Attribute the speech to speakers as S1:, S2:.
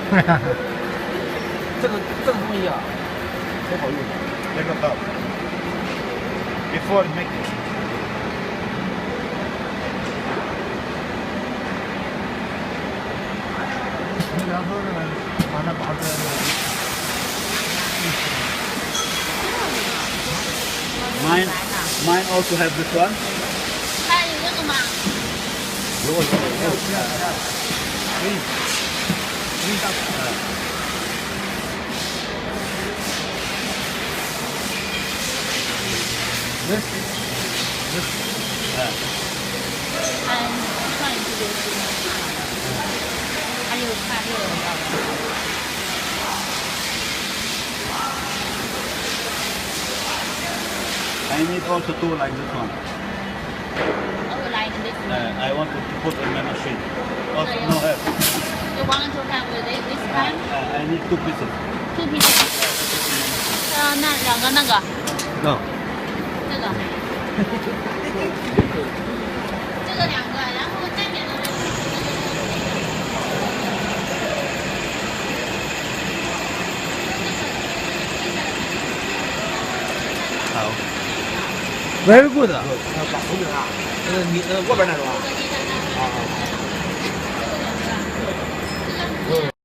S1: 这个东西啊，挺好用的。
S2: 这个到 before making。你然后呢，把它拔出来。Mine also have this one.
S3: 还有这个吗？
S2: 有。This.
S3: I'm trying to do this. 还有看这个。
S2: I need also two like this one.
S3: Oh, like this one.
S2: I want to put in my machine. Also, no help.
S3: You want to have this kind?
S2: I need two pieces.
S3: 2 pieces. 那两个那个。
S2: No.
S3: 这个。这个两个，然后这边的那个。
S2: 好。
S1: Very good. 把头顶啊，你外边那种啊。啊。